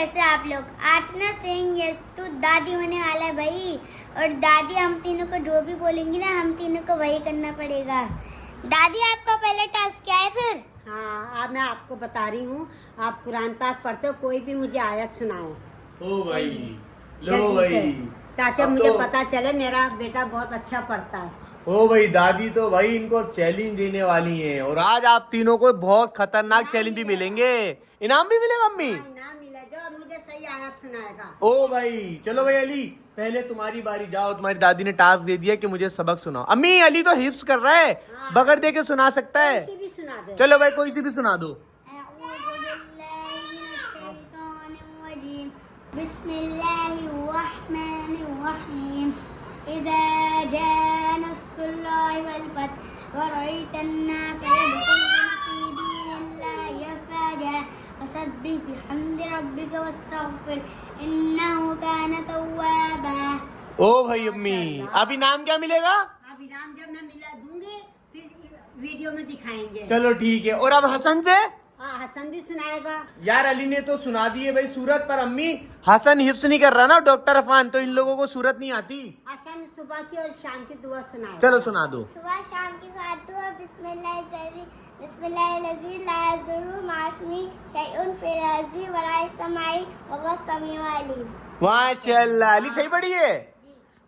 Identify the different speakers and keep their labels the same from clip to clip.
Speaker 1: कैसे आप लोग। आज ना सेइंग यस टू दादी होने वाला है भाई, और दादी हम तीनों को जो भी बोलेंगी ना हम तीनों को वही करना पड़ेगा। दादी आपका पहला टास्क क्या है फिर?
Speaker 2: हाँ, अब मैं आपको बता रही हूँ। आप कुरान पाक पढ़ते हो, कोई भी मुझे आयत सुनाए।
Speaker 3: ओ भाई, लो
Speaker 2: जल्दी
Speaker 3: भाई,
Speaker 2: से, ताकि
Speaker 3: अब
Speaker 2: मुझे
Speaker 3: तो-
Speaker 2: पता चले मेरा बेटा बहुत अच्छा पढ़ता है।
Speaker 3: ओ भाई, दादी तो भाई इनको चैलेंज देने वाली हैं, और आज आप तीनों को बहुत खतरनाक
Speaker 2: इनाम
Speaker 3: चैलेंज भी
Speaker 2: मिलेगा।
Speaker 3: मिलेंगे। इनाम भी मिलेगा अम्मी?
Speaker 2: हाँ, इनाम मिला जो मुझे सही आयत सुनाएगा।
Speaker 3: ओ भाई, चलो भाई अली, पहले तुम्हारी बारी, जाओ। तुम्हारी दादी ने टास्क दे दिया कि मुझे सबक सुनाओ। अम्मी, अली तो हिफ्स कर रहा है,
Speaker 2: हाँ।
Speaker 3: बगैर दे के सुना सकता है।
Speaker 2: किसी भी सुना दे।
Speaker 3: चलो भाई, कोई सी भी सुना दो।
Speaker 1: बिस्मिल्लाहिर्रहमानिर्रहीम। इज़ा जाअ नस्रुल्लाहि वल फतह व रअयतन-नास यदखुलूना फी दीनिल्लाहि अफ़वाजा फसब्बिह बिहम्दि रब्बिका वस्तगफिर इन्नहु कान तव्वाबा।
Speaker 3: ओ भाई अम्मी, अब इनाम क्या मिलेगा?
Speaker 2: अब इनाम जब मैं मिला दूंगी फिर वीडियो में दिखाएंगे।
Speaker 3: चलो ठीक है। और अब हसन से?
Speaker 2: हाँ, हसन भी सुनाएगा।
Speaker 3: यार अली ने तो सुना दी है भाई सूरत, पर अम्मी हसन हिफ्स नहीं कर रहा ना, डॉक्टर अफान, तो इन लोगों को सूरत नहीं आती।
Speaker 2: हसन सुबह की और शाम की दुआ सुनाएगा।
Speaker 3: चलो सुना दो।
Speaker 1: सुबह शाम की फातिहा बिस्मिल्लाहिर्रहमानिर्रहीम ला यज़ुरु मास्मी शैउन फिल अर्ज़ि वला समाई वहुवा समीउल अलीम।
Speaker 3: माशाल्लाह, अली सही पढ़ी है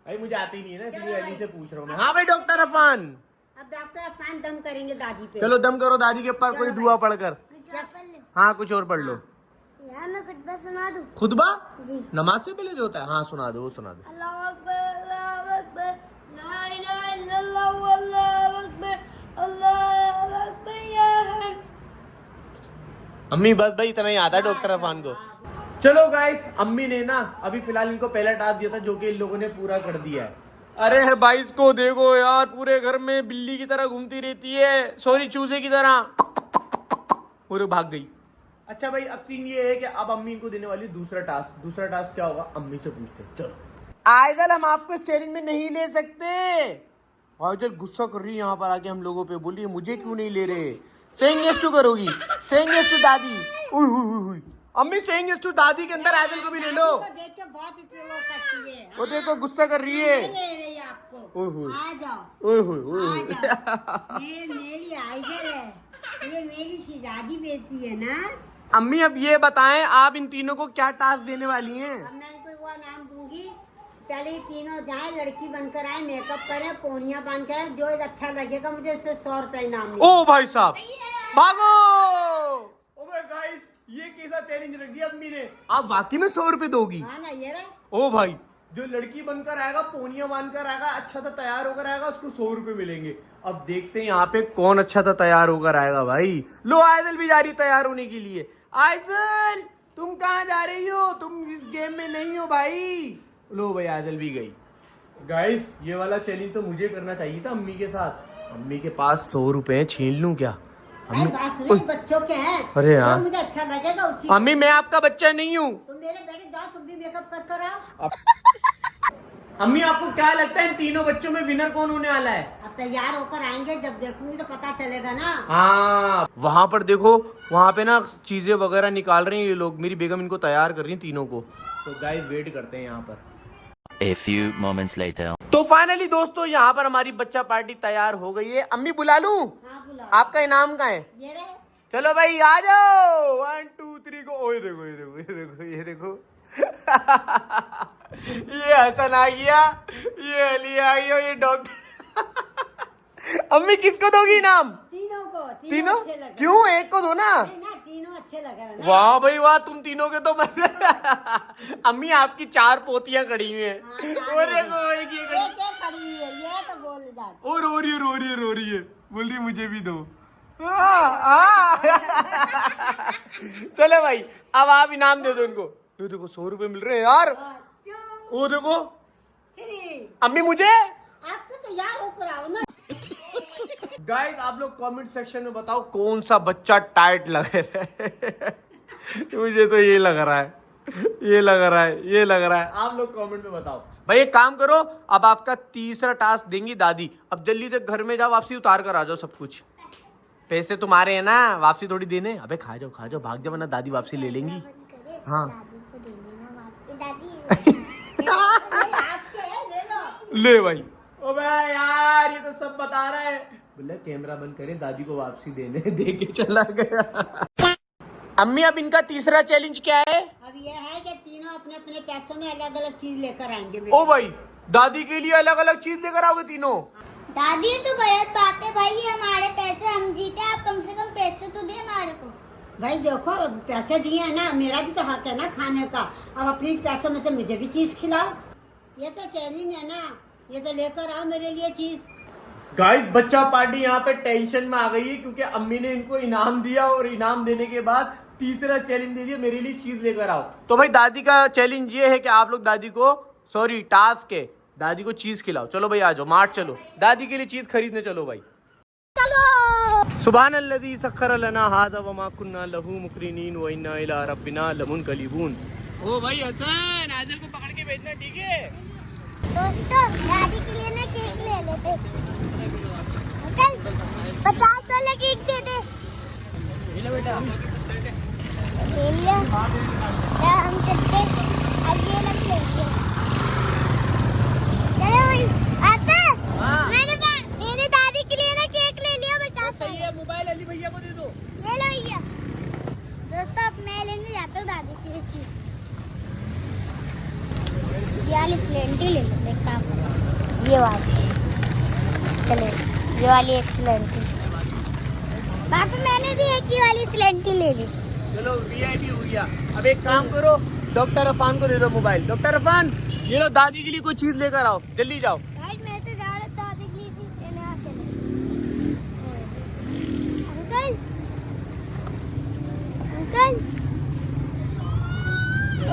Speaker 3: भाई, मुझे आती नहीं है ना, इसलिए अली से पूछ रहा हूँ मैं। हाँ भाई डॉक्टर अफान,
Speaker 2: अब डॉक्टर अफान दम करेंगे दादी पे।
Speaker 3: चलो दम करो दादी के ऊपर कोई
Speaker 2: चलो
Speaker 3: दुआ पढ़कर।
Speaker 1: पढ़ ले
Speaker 3: हाँ, कुछ और पढ़ लो।
Speaker 1: यार मैं खुतबा सुना दूं?
Speaker 3: खुतबा
Speaker 1: जी।
Speaker 3: नमाज से पहले जो होता है? हाँ सुना दो, वो सुना दो।
Speaker 1: अल्लाहु अकबर ला इलाहा इल्लल्लाह वल्लाहु अकबर या हक।
Speaker 3: अम्मी बस भाई इतना ही आता है डॉक्टर अफान को। चलो गाइस, अम्मी ने ना अभी फिलहाल इनको पहला टास्क दिया था, जो कि इन लोगों ने पूरा कर दिया है। अरे भाई इसको देखो यार, पूरे घर में बिल्ली की तरह घूमती रहती है, सॉरी चूजे की तरह, पूरे भाग गई। अच्छा भाई, अब सीन ये है कि अब अम्मी इनको देने वाली दूसरा टास्क। दूसरा टास्क क्या होगा अम्मी से पूछते हैं। चलो आइदल, हम आपको इस चैलेंज में नहीं ले सकते। आइदल गुस्सा कर रही है यहाँ पर आके हम लोगों पे, बोल रही है मुझे क्यों नहीं ले रहे। सेइंग यस टू करोगी, सेइंग यस टू दादी। उई हुई हुई हुई। अम्मी सेइंग यस टू दादी के अंदर आइदल को भी ले लो।
Speaker 2: दादी को देख के बहुत वो करती है।
Speaker 3: वो देखो गुस्सा कर रही है।
Speaker 2: ले रही है आपको।
Speaker 3: ओए होए।
Speaker 2: आ जाओ,
Speaker 3: ओए होए ओए
Speaker 2: आ
Speaker 3: होए।
Speaker 2: जाओ। ये मेरी आइडल है, ये मेरी शहजादी बेटी है ना।
Speaker 3: अम्मी अब ये बताएं, आप इन तीनों को क्या टास्क देने वाली हैं?
Speaker 2: अब मैं इनको वो नाम दूंगी, पहले ये तीनों जाए लड़की बनकर आए, मेकअप करें, पोनिया बन के, जो अच्छा लगेगा मुझे उससे 100 रुपए इनाम मिलेगा।
Speaker 3: ओ भाई साहब भागो। ओए गाइस, ये कैसा चैलेंज रख दिया अम्मी ने। आप वाकई में 100 रुपए दोगी?
Speaker 2: हाँ ना, ये रहा।
Speaker 3: ओ भाई, जो लड़की बनकर आएगा, पोनिया बांधकर आएगा, अच्छा सा तैयार होकर आएगा, उसको 100 रुपए मिलेंगे। अब देखते हैं यहाँ पे कौन अच्छा सा तैयार होकर आएगा। भाई लो, आइजल भी जा रही तैयार होने के लिए। आइजल तुम कहाँ जा रही हो? तुम इस गेम में नहीं हो भाई। लो भाई, आइजल भी गई। गाइस, ये वाला चैलेंज तो मुझे करना चाहिए था अम्मी के साथ। अम्मी के पास 100 रुपए हैं, छीन लूं क्या?
Speaker 2: अरे बात सुनो, ये बच्चों के हैं।
Speaker 3: अरे यार।
Speaker 2: जो मुझे अच्छा लगेगा उसी।
Speaker 3: अम्मी मैं आपका बच्चा नहीं हूँ।
Speaker 2: तुम मेरे बेटे जाओ, तुम भी मेकअप कर आओ।
Speaker 3: अम्मी आपको क्या लगता है इन तीनों बच्चों में विनर कौन होने वाला है?
Speaker 2: अब तैयार होकर आएंगे, जब देखूंगी तो पता चलेगा ना।
Speaker 3: हाँ, वहाँ पर देखो, वहाँ पे ना चीजें वगैरह निकाल रहे हैं ये लोग। मेरी बेगम इनको तैयार कर रही है तीनों को। तो गाइस वेट करते हैं यहाँ पर।
Speaker 4: A few moments later.
Speaker 3: तो फाइनली दोस्तों, यहाँ पर हमारी बच्चा पार्टी तैयार हो गई है। अम्मी बुला लूं?
Speaker 2: हाँ, बुलाओ।
Speaker 3: आपका इनाम कहाँ है?
Speaker 2: ये रहे।
Speaker 3: चलो भाई आ जाओ, 1 2 3 को। ओए देखो, ये देखो, ये देखो, ये देखो। ये हसन आ गया, ये अली आ गया, ये डॉक्टर। अम्मी किसको दोगी इनाम?
Speaker 2: तीनों को।
Speaker 3: तीनों?
Speaker 2: अच्छे लगे।
Speaker 3: क्यों, एक को दो ना।
Speaker 2: नहीं ना, तीनों अच्छे लग रहे हैं ना।
Speaker 3: वाह भाई वाह, तुम तीनों के तो मजे। अम्मी आपकी 4 पोतियां खड़ी हुई हैं।
Speaker 2: हाँ, 4
Speaker 3: और देखो, एक ये खड़ी।
Speaker 2: एक एक खड़ी हुई है, ये तो बोल जाती।
Speaker 3: और रो रही है, रो रही है, रो रही है, बोल रही है, मुझे भी दो। चलो भाई, अब आप इनाम दे दो इनको। ये देखो 100 रुपए मिल रहे हैं यार।
Speaker 2: क्यों?
Speaker 3: वो देखो।
Speaker 2: फिर
Speaker 3: अम्मी मुझे।
Speaker 2: आप तो तैयार होकर आओ ना।
Speaker 3: गाइस, आप लोग कमेंट सेक्शन में बताओ कौन सा बच्चा टाइट लग रहा है। मुझे तो ये लग रहा है, ये लग रहा है, ये लग रहा है। आप लोग कमेंट में बताओ। भाई एक काम करो, अब आपका तीसरा टास्क देंगी दादी। अब जल्दी से घर में जाओ, वापसी उतार कर आ जाओ सब कुछ। पैसे तुम्हारे हैं ना, वापसी थोड़ी देने। अबे खा जाओ, भाग जाओ, वरना दादी वापसी ले लेंगी। हाँ ले भाई। ओ भाई यार ये तो सब बता रहा है। बोला कैमरा बंद करें, दादी को वापसी देने दे के चला गया। अम्मी अब इनका तीसरा चैलेंज क्या है?
Speaker 2: अब ये है कि तीनों अपने अपने पैसों में अलग अलग चीज लेकर आएंगे।
Speaker 3: ओ भाई दादी के लिए अलग अलग चीज लेकर आओगे तीनों?
Speaker 1: दादी ये तो गलत बात है भाई, ये हमारे पैसे हम जीते, आप कम से कम पैसे तो दे हमारे को।
Speaker 2: भाई देखो पैसे दिए हैं ना, मेरा भी तो हक है ना खाने का। अब अपने पैसों में से मुझे भी चीज खिलाओ। ये तो चैलेंज है ना, ये तो लेकर आओ मेरे लिए चीज।
Speaker 3: गाइस बच्चा पार्टी यहाँ पे टेंशन में आ गई है क्योंकि अम्मी ने इनको इनाम दिया और इनाम देने के बाद तीसरा चैलेंज दे दिया, मेरे लिए चीज लेकर आओ। तो भाई दादी का चैलेंज ये है कि आप लोग दादी को टास्क है दादी को चीज खिलाओ। चलो भाई आ जाओ, मार्ट चलो, दादी के लिए चीज खरीदने चलो भाई।
Speaker 1: चलो।
Speaker 3: सुभान अल्लज़ी सख्खर लना हाज़ा व मा कुन्ना लहू मुक़रिनीन व इन्ना इला रब्बिना लमुनक़लिबून। ओ भाई हसन आदिल को पकड़ के भेजना, ठीक है?
Speaker 1: दोस्तों दादी के लिए ना केक ले लेते। अंकल 50 वाला केक दे दे। ले बेटा। ले लिया। क्या हम चलते? अब ये लग लेंगे। चलो भाई आता। मैंने दादी के लिए ना केक ले लिया 50।
Speaker 3: सही है, मोबाइल अली भैया को दे दो।
Speaker 1: ले लो भैया। दोस्तों अब मैं लेने जाता हूँ दादी के लिए चीज। ये वाली स्लेंटी ले लो, एक काम करो ये वाली। चलो ये वाली एक स्लेंटी। पापा मैंने भी एक ही वाली स्लेंटी ले ली।
Speaker 3: चलो वीआईपी हो गया। अब एक काम करो, डॉक्टर अफान को दे दो मोबाइल। डॉक्टर अफान ये लो दादी के लिए कोई चीज लेकर आओ, जल्दी जाओ।
Speaker 1: भाई मैं तो जा रहा था दादी के लिए चीज लेने। आप चलो। अंकल अंकल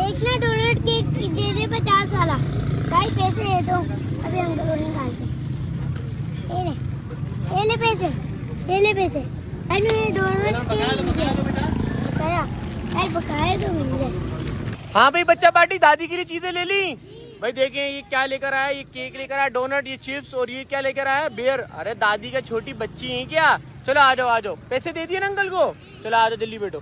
Speaker 1: एक ना डोनट केक दे दे 50 वाला। भाई पैसे दे दो, अभी अंकल को निकालते। ये ले पैसे, ये ले पैसे। भाई मैंने डोनट केक बताया, भाई बकाया तो मिल जाए।
Speaker 3: हाँ भाई बच्चा पार्टी दादी के लिए चीजें ले ली। भाई देखें ये क्या लेकर आया, ये केक लेकर आया, डोनट, ये चिप्स, और ये क्या लेकर आया, बियर। अरे दादी का छोटी बच्ची है क्या? चलो आ जाओ आ जाओ, पैसे दे दिए ना अंकल को। चलो आ जाओ जल्दी बैठो।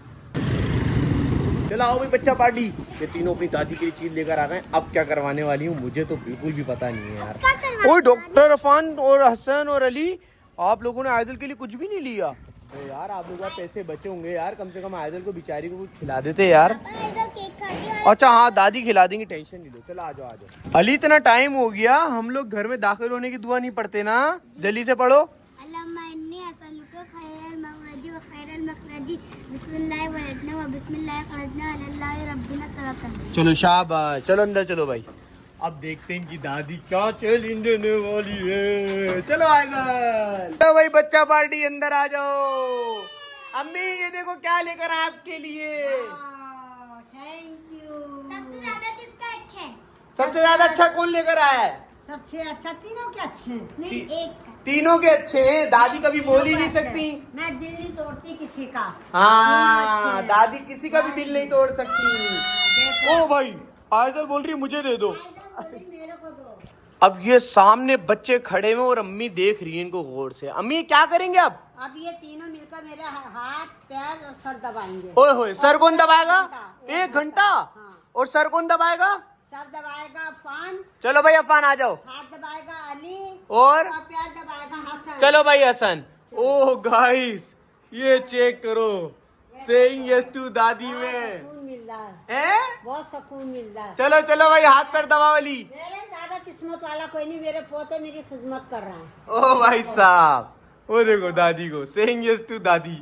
Speaker 3: चलो आओ भाई बच्चा पार्टी। ये तीनों अपनी दादी के लिए चीज लेकर आ रहे हैं। अब क्या करवाने वाली हूँ मुझे तो बिल्कुल भी पता नहीं है यार। ओए डॉक्टर अफान और हसन और अली, आप लोगों ने आयदल के लिए कुछ भी नहीं लिया? यार आप लोग पैसे बचे होंगे यार, कम से कम आयदल को बेचारी को कुछ खिला देते यार। अच्छा हाँ दादी खिला देंगी, टेंशन नहीं लो। चलो आ जाओ आ जाओ। अली इतना टाइम हो गया, हम लोग घर में दाखिल होने की दुआ नहीं पढ़ते ना? जल्दी से पढ़ो। चलो शाबाश, चलो अंदर चलो भाई। अब देखते हैं कि दादी क्या चैलेंज देने वाली है। चलो आयदल। तो भाई बच्चा पार्टी अंदर आ जाओ। अम्मी ये देखो क्या लेकर आए आपके लिए।
Speaker 2: Thank you.
Speaker 1: सबसे ज्यादा किसका अच्छा है?
Speaker 3: सबसे ज्यादा अच्छा कौन लेकर आया है?
Speaker 2: सबसे अच्छा तीनों के अच्छे हैं।
Speaker 1: नहीं एक का।
Speaker 3: तीनों के अच्छे हैं, दादी कभी बोल ही नहीं सकती।
Speaker 2: मैं दिल नहीं तोड़ती किसी का।
Speaker 3: हाँ दादी किसी का भी दिल नहीं तोड़ सकती। ओ भाई आयदल बोल रही है मुझे दे दो।
Speaker 2: मेरे को दो।
Speaker 3: अब ये सामने बच्चे खड़े हैं और अम्मी देख रही है इनको गौर से। अम्मी क्या करेंगे अब?
Speaker 2: अब ये तीनों मिलकर मेरे हाथ पैर और सर दबाएंगे।
Speaker 3: ओए होए सर कौन दबाएगा? 1 घंटा।
Speaker 2: हाँ।
Speaker 3: और सर कौन दबाएगा?
Speaker 2: सर दबाएगा अफान।
Speaker 3: चलो भाई अफान आ जाओ।
Speaker 2: हाथ दबाएगा अली।
Speaker 3: और
Speaker 2: पैर दबाएगा हसन।
Speaker 3: चलो भाई हसन। ओह गाइस ये चेक करो, सेइंग यस टू दादी में
Speaker 2: सुकून मिल रहा
Speaker 3: है।
Speaker 2: बहुत सुकून मिल रहा है।
Speaker 3: चलो चलो भाई हाथ पैर दबा वाली।
Speaker 2: मेरे ज्यादा किस्मत वाला कोई नहीं, मेरे पोते मेरी खिदमत कर रहा है।
Speaker 3: ओ भाई साहब वो देखो दादी को, सेइंग यस टू दादी।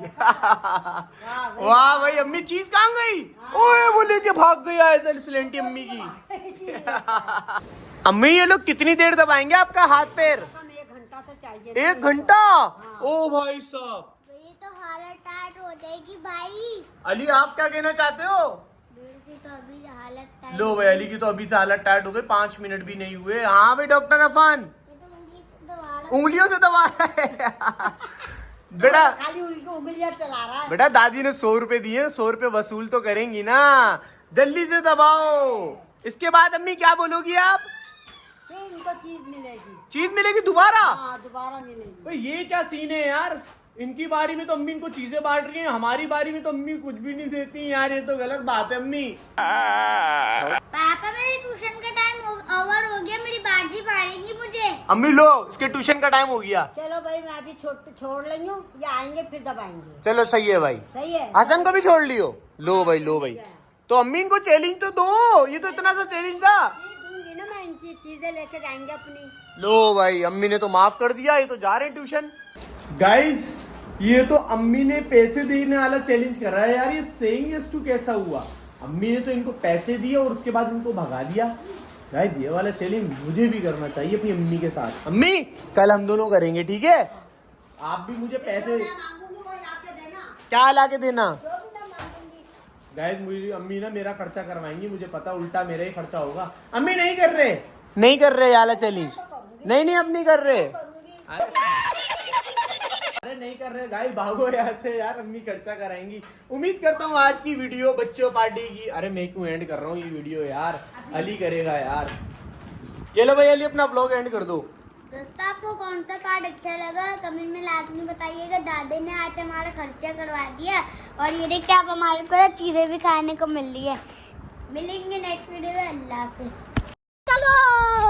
Speaker 3: वाह भाई अम्मी चीज कहाँ गई? ओए वो लेके भाग गई आयदल सिलेंटी अम्मी की। अम्मी ये लोग कितनी देर दबाएंगे आपका हाथ पैर?
Speaker 2: 1 घंटा तो चाहिए।
Speaker 3: 1 घंटा? ओ भाई साहब
Speaker 1: मेरी तो हालत टाइट हो जाएगी भाई।
Speaker 3: अली आप क्या कहना चाहते हो?
Speaker 1: मेरी से तो अभी हालत टाइट।
Speaker 3: लो भाई अली की तो अभी से हालत टाइट हो गई, 5 मिनट भी नहीं हुए। हाँ भाई डॉक्टर अफान उंगलियों से दबा रहा है। बेटा
Speaker 2: खाली उंगलियां चला रहा है।
Speaker 3: बेटा दादी ने 100 रुपए दिए, 100 रुपए वसूल तो करेंगी ना, जल्दी से दबाओ। इसके बाद अम्मी क्या बोलोगी आप?
Speaker 2: फिर इनको चीज मिलेगी।
Speaker 3: चीज मिलेगी दोबारा?
Speaker 2: हाँ दोबारा मिलेगी।
Speaker 3: भाई ये क्या सीन है यार, इनकी बारी में तो अम्मी इनको चीजें बांट रही हैं, हमारी बारी में तो अम्मी कुछ भी नहीं देती यार। ये तो गलत बात है अम्मी।
Speaker 1: पापा मेरे ट्यूशन का टाइम ओवर हो गया, मेरी बाजी मारेंगी मुझे।
Speaker 3: अम्मी लो, इसके ट्यूशन का टाइम हो गया।
Speaker 2: चलो भाई मैं अभी छोड़ रही हूँ, या आएंगे फिर दबाएंगे।
Speaker 3: चलो सही है भाई।
Speaker 2: सही है।
Speaker 3: हसन को भी छोड़ लियो। लो भाई लो भाई। तो अम्मी इनको चैलेंज तो दो, ये तो इतना सा चैलेंज था।
Speaker 2: दूंगी ना मैं, इनकी चीजें लेके जाएंगे अपनी।
Speaker 3: लो भाई अम्मी ने तो माफ कर दिया, ये तो जा रहे हैं ट्यूशन। गाइस ये तो अम्मी ने पैसे देने वाला चैलेंज कर रहा है यार, ये सेइंग यस टू कैसा हुआ? अम्मी ने तो इनको पैसे दिए और उसके बाद इनको भगा दिया। गाइस ये वाला चैलेंज मुझे भी करना चाहिए अपनी अम्मी के साथ। अम्मी कल हम दोनों करेंगे, ठीक है? आप भी मुझे पैसे क्या ला के देना? गाइस मुझे अम्मी ना मेरा खर्चा करवाएंगी, मुझे पता उल्टा मेरा ही खर्चा होगा। अम्मी नहीं कर रहे याला चैलेंज, नहीं अब नहीं कर रहे। अरे नहीं कर रहे गाइस, भागो यहाँ से यार, अम्मी खर्चा कराएंगी। उम्मीद करता हूँ आज की वीडियो बच्चों पार्टी की, अरे मैं क्यों एंड कर रहा हूँ ये वीडियो यार, अली करेगा यार। ये लो भाई अली अपना ब्लॉग एंड कर दो।
Speaker 1: दोस्तों आपको कौन सा पार्ट अच्छा लगा कमेंट में लाजमी बताइएगा। दादी ने आज हमारा खर्चा करवा दिया और ये देखिए आप हमारे को चीजें भी खाने को मिल रही है। मिलेंगे नेक्स्ट वीडियो में, अल्लाह हाफिज। चलो।